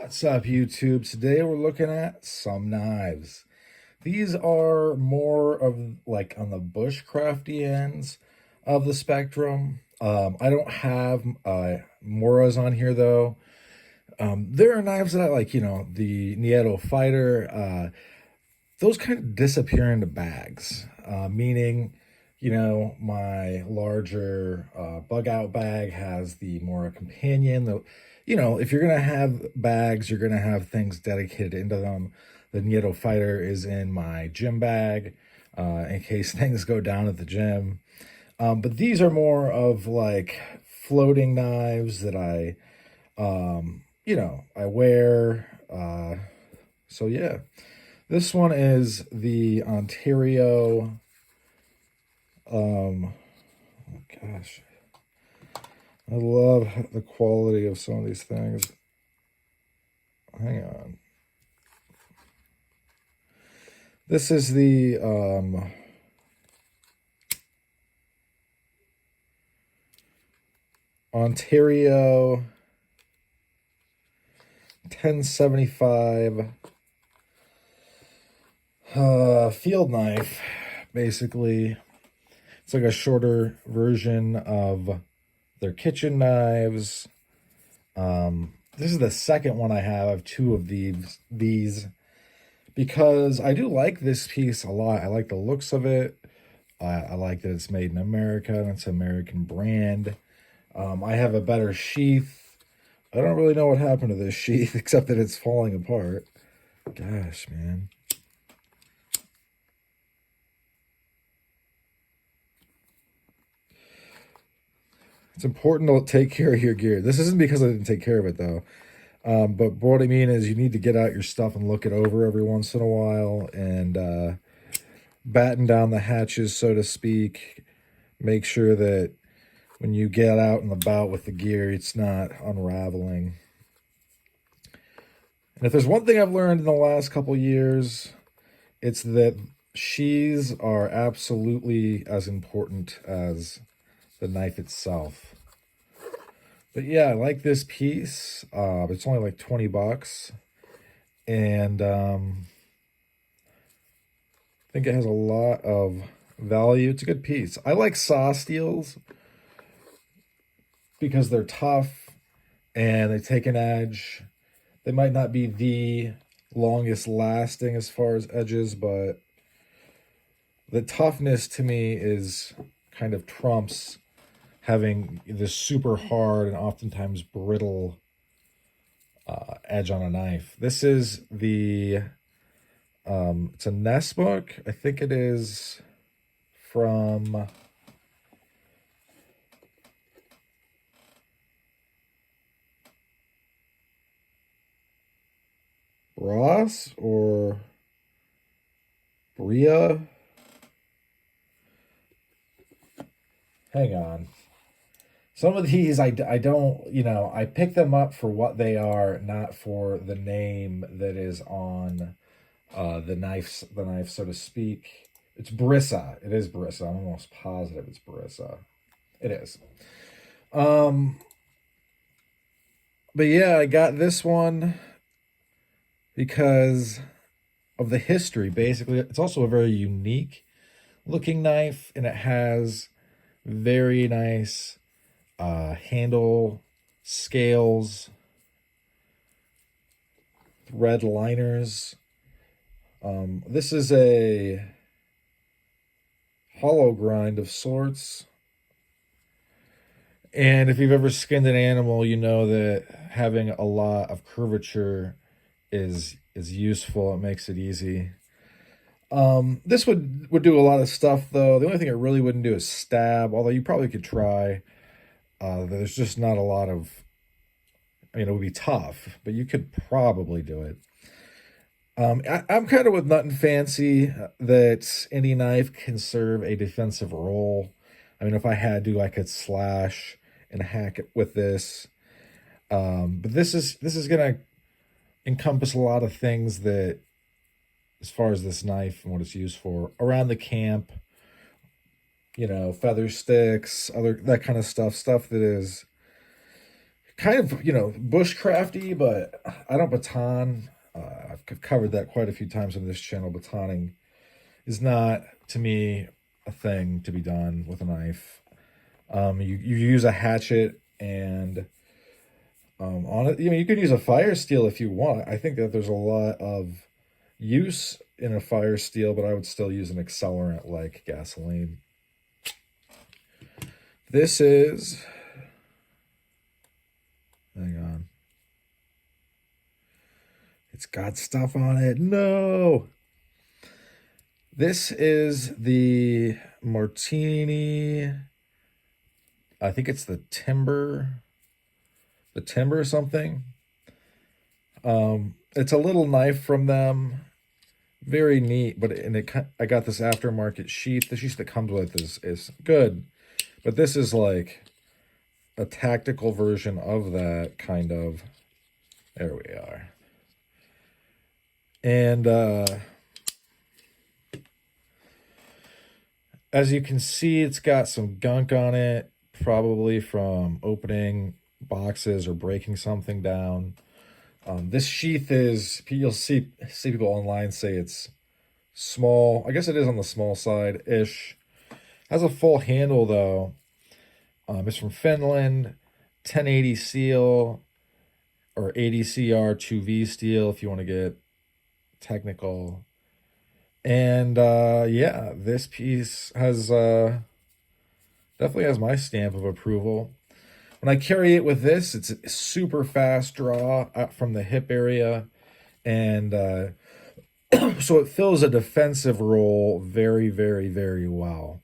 What's up, YouTube? Today we're looking at some knives. These are more of like on the bushcrafty ends of the spectrum. I don't have Moras on here though. There are knives that I like, the Nieto Fighter. Those kind of disappear into bags, meaning, my larger bug out bag has the Mora Companion. If you're going to have bags, you're going to have things dedicated into them. The Nieto Fighter is in my gym bag in case things go down at the gym. But these are more of like floating knives that I wear. So yeah. This one is the Ontario, oh gosh, I love the quality of some of these things. Hang on. This is the Ontario 1075 field knife. Basically, it's like a shorter version of their kitchen knives. This is the second one I have two of these because I do like this piece a lot. I like the looks of it. I like that it's made in America and it's an American brand. I have a better sheath. I don't really know what happened to this sheath except that it's falling apart. Gosh, man. It's important to take care of your gear. This isn't because I didn't take care of it, though. But what I mean is you need to get out your stuff and look it over every once in a while and batten down the hatches, so to speak. Make sure that when you get out and about with the gear, it's not unraveling. And if there's one thing I've learned in the last couple years, it's that sheaths are absolutely as important as the knife itself. But yeah, I like this piece. It's only like 20 bucks. And I think it has a lot of value. It's a good piece. I like saw steels because they're tough and they take an edge. They might not be the longest lasting as far as edges, but the toughness to me is kind of trumps having this super hard and oftentimes brittle edge on a knife. This is the, it's a Nest book. I think it is from Ross or Bria. Hang on. Some of these I don't, I pick them up for what they are, not for the name that is on the knife, so to speak. It's Brissa. It is Brissa. I'm almost positive it's Brissa. It is. But yeah, I got this one because of the history. Basically, it's also a very unique looking knife, and it has very nice handle scales, thread liners. This is a hollow grind of sorts. And if you've ever skinned an animal, you know that having a lot of curvature is useful. It makes it easy. This would do a lot of stuff, though. The only thing it really wouldn't do is stab, although you probably could try. There's just not a lot of, it would be tough, but you could probably do it. I'm kind of with Nut and Fancy that any knife can serve a defensive role. I mean, if I had to, I could slash and hack it with this. But this is gonna encompass a lot of things that, as far as this knife and what it's used for, around the camp, feather sticks, that kind of stuff that is kind of, bushcrafty, but I don't baton. I've covered that quite a few times on this channel. Batoning is not, to me, a thing to be done with a knife. You use a hatchet and on it, you could use a fire steel if you want. I think that there's a lot of use in a fire steel, but I would still use an accelerant like gasoline. This is, hang on. It's got stuff on it. No. This is the Martini. I think it's the timber or something. It's a little knife from them. Very neat, but I got this aftermarket sheath. The sheath that comes with is good, but this is like a tactical version of that, kind of. There we are. And as you can see, it's got some gunk on it, probably from opening boxes or breaking something down. This sheath is, you'll see people online say it's small. I guess it is on the small side-ish. Has a full handle, though. It's from Finland, 1080 steel, or ADCR 2V steel, if you want to get technical. And, yeah, this piece has, definitely has my stamp of approval. When I carry it with this, it's a super fast draw out from the hip area, and so it fills a defensive role very, very, very well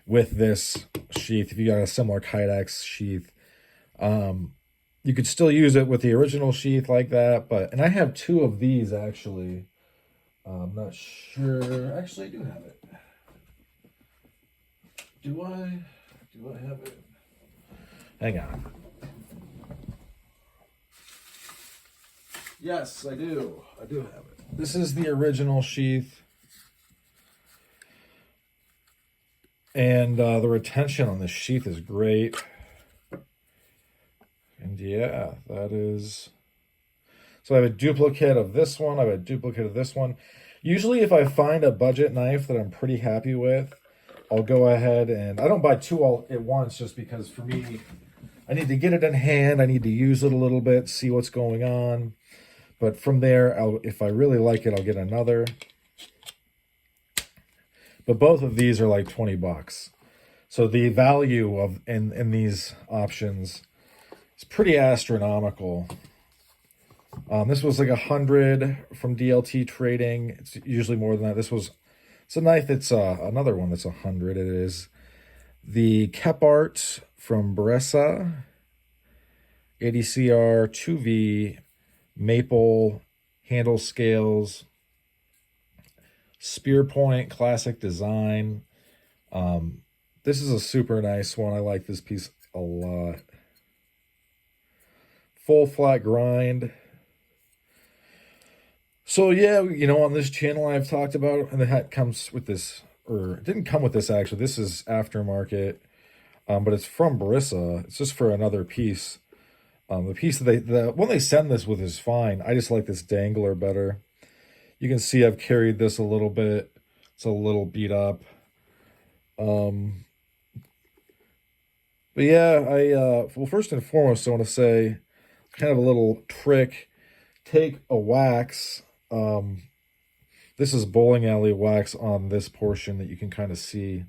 with this sheath. If you got a similar Kydex sheath, you could still use it with the original sheath like that, and I have two of these actually. I'm not sure. Actually, I do have it. Do I have it? Hang on. Yes, I do. I do have it. This is the original sheath. And the retention on this sheath is great. And yeah, that is... So I have a duplicate of this one. I have a duplicate of this one. Usually if I find a budget knife that I'm pretty happy with, I'll go ahead and... I don't buy two all at once just because for me... I need to get it in hand. I need to use it a little bit, see what's going on. But from there, if I really like it, I'll get another. But both of these are like 20 bucks. So the value of in these options is pretty astronomical. This was like 100 from DLT Trading. It's usually more than that. It's a knife that's another one that's 100. It is the Kephart from Brescia, ADCR 2V, maple handle scales, spear point, classic design. This is a super nice one. I like this piece a lot. Full flat grind. So yeah, on this channel I've talked about, and the hat comes with this, or it didn't come with this actually. This is aftermarket. But it's from Brescia. It's just for another piece. The piece that the one they send this with is fine. I just like this dangler better. You can see I've carried this a little bit. It's a little beat up. But yeah, well, first and foremost, I want to say kind of a little trick. Take a wax. This is bowling alley wax on this portion that you can kind of see.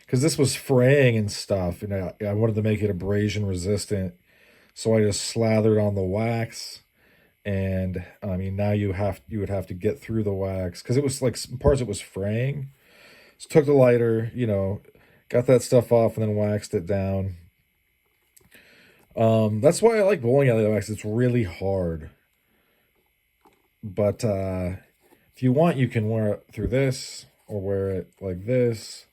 Because this was fraying and stuff, and I wanted to make it abrasion resistant, so I just slathered on the wax, and I mean now you would have to get through the wax because it was like some parts it was fraying. So took the lighter, got that stuff off, and then waxed it down. That's why I like bowling alley wax. It's really hard, but if you want, you can wear it through this or wear it like this.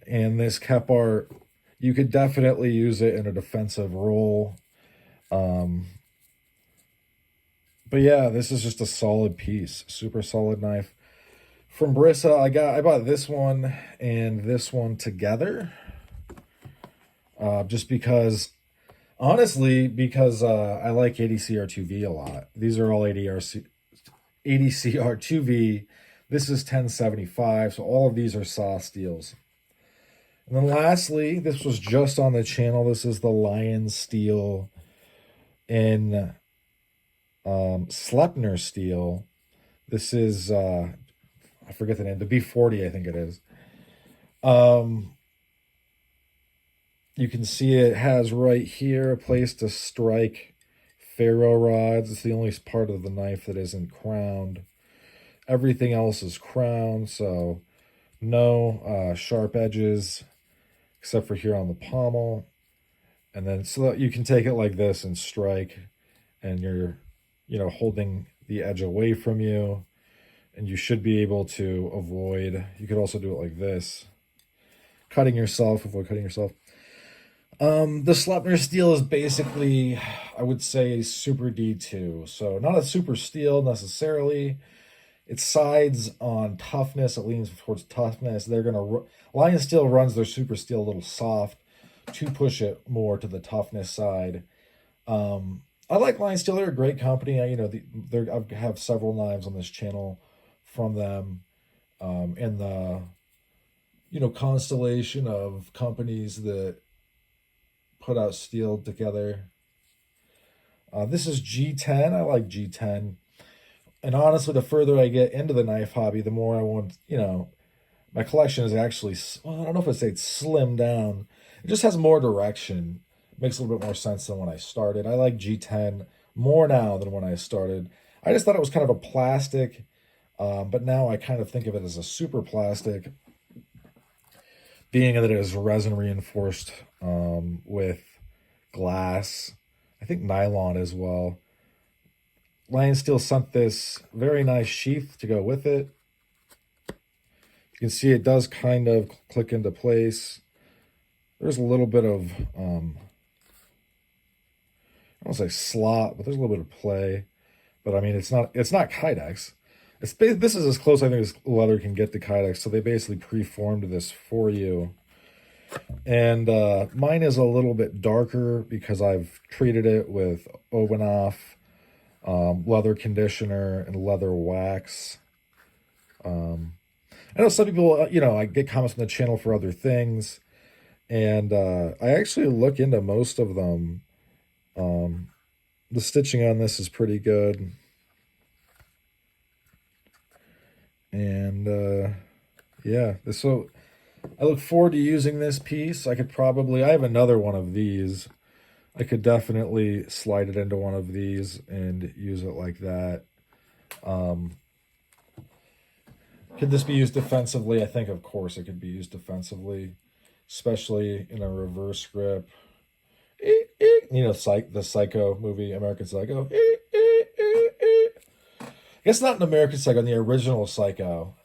And this Kephart, you could definitely use it in a defensive role. But yeah, this is just a solid piece. Super solid knife. From Brescia, I bought this one and this one together. Just because Honestly, because I like ADCR2V a lot. These are all ADCR2V. This is 1075, so all of these are saw steels. And then lastly, this was just on the channel. This is the Lion steel in Sleipner steel. This is I forget the name, the B40, I think it is. Um, you can see it has right here a place to strike ferro rods. It's the only part of the knife that isn't crowned. Everything else is crowned, so no sharp edges except for here on the pommel. And then so that you can take it like this and strike, and you're, holding the edge away from you, and you should be able to avoid. You could also do it like this, avoid cutting yourself. The Sleipner steel is basically, I would say, super D2. So not a super steel necessarily. It sides on toughness. It leans towards toughness. Lion steel runs their super steel a little soft to push it more to the toughness side. I like Lion Steel. They're a great company. I have several knives on this channel from them. In the constellation of companies that put out steel together. This is G10. I like G10. And honestly, the further I get into the knife hobby, the more I want, my collection is actually, well, I don't know if I'd say it's slimmed down. It just has more direction. It makes a little bit more sense than when I started. I like G10 more now than when I started. I just thought it was kind of a plastic, but now I kind of think of it as a super plastic, being that it is resin reinforced with glass. I think nylon as well. Lion Steel sent this very nice sheath to go with it. You can see it does kind of click into place. There's a little bit of, I don't say slot, but there's a little bit of play. But I mean, it's not Kydex. This is as close I think as leather can get to Kydex. So they basically preformed this for you. And mine is a little bit darker because I've treated it with Ovenoff, leather conditioner, and leather wax. I know some people, I get comments on the channel for other things, and I actually look into most of them. The stitching on this is pretty good. And yeah, so I look forward to using this piece. I have another one of these. I could definitely slide it into one of these and use it like that. Could this be used defensively? I think, of course, it could be used defensively, especially in a reverse grip. The Psycho movie, American Psycho. I guess not in American Psycho, in the original Psycho.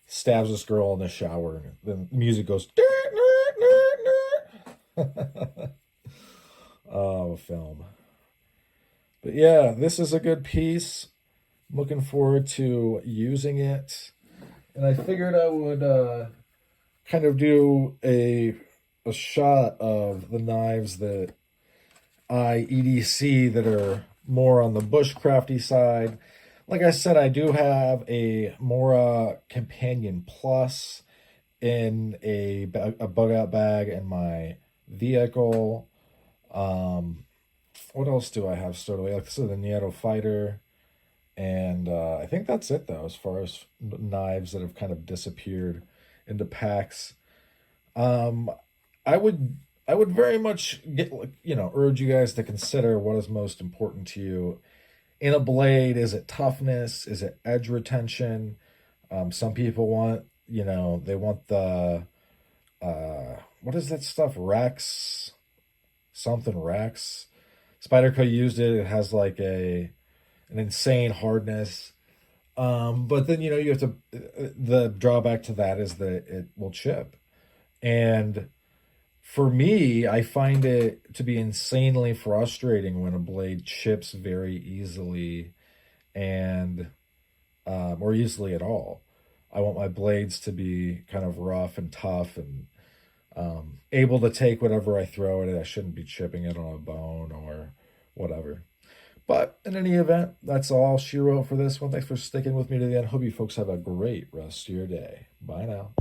Stabs this girl in the shower, and then the music goes. Oh, film. But yeah, this is a good piece. I'm looking forward to using it. And I figured I would kind of do a shot of the knives that I EDC that are more on the bushcrafty side. Like I said, I do have a Mora Companion Plus in a bug out bag in my vehicle. What else do I have stored away? Like this is the Nieto Fighter. And I think that's it, though, as far as knives that have kind of disappeared into packs. Um, I would I would very much urge you guys to consider what is most important to you in a blade. Is it toughness? Is it edge retention? Some people want, they want the what is that stuff? Rex, something Rex. Spyderco used it. It has like an insane hardness. But then you have to. The drawback to that is that it will chip, and for me, I find it to be insanely frustrating when a blade chips very easily, and or easily at all. I want my blades to be kind of rough and tough, and able to take whatever I throw at it. I shouldn't be chipping it on a bone or whatever. But in any event, that's all she wrote for this one. Thanks for sticking with me to the end. Hope you folks have a great rest of your day. Bye now.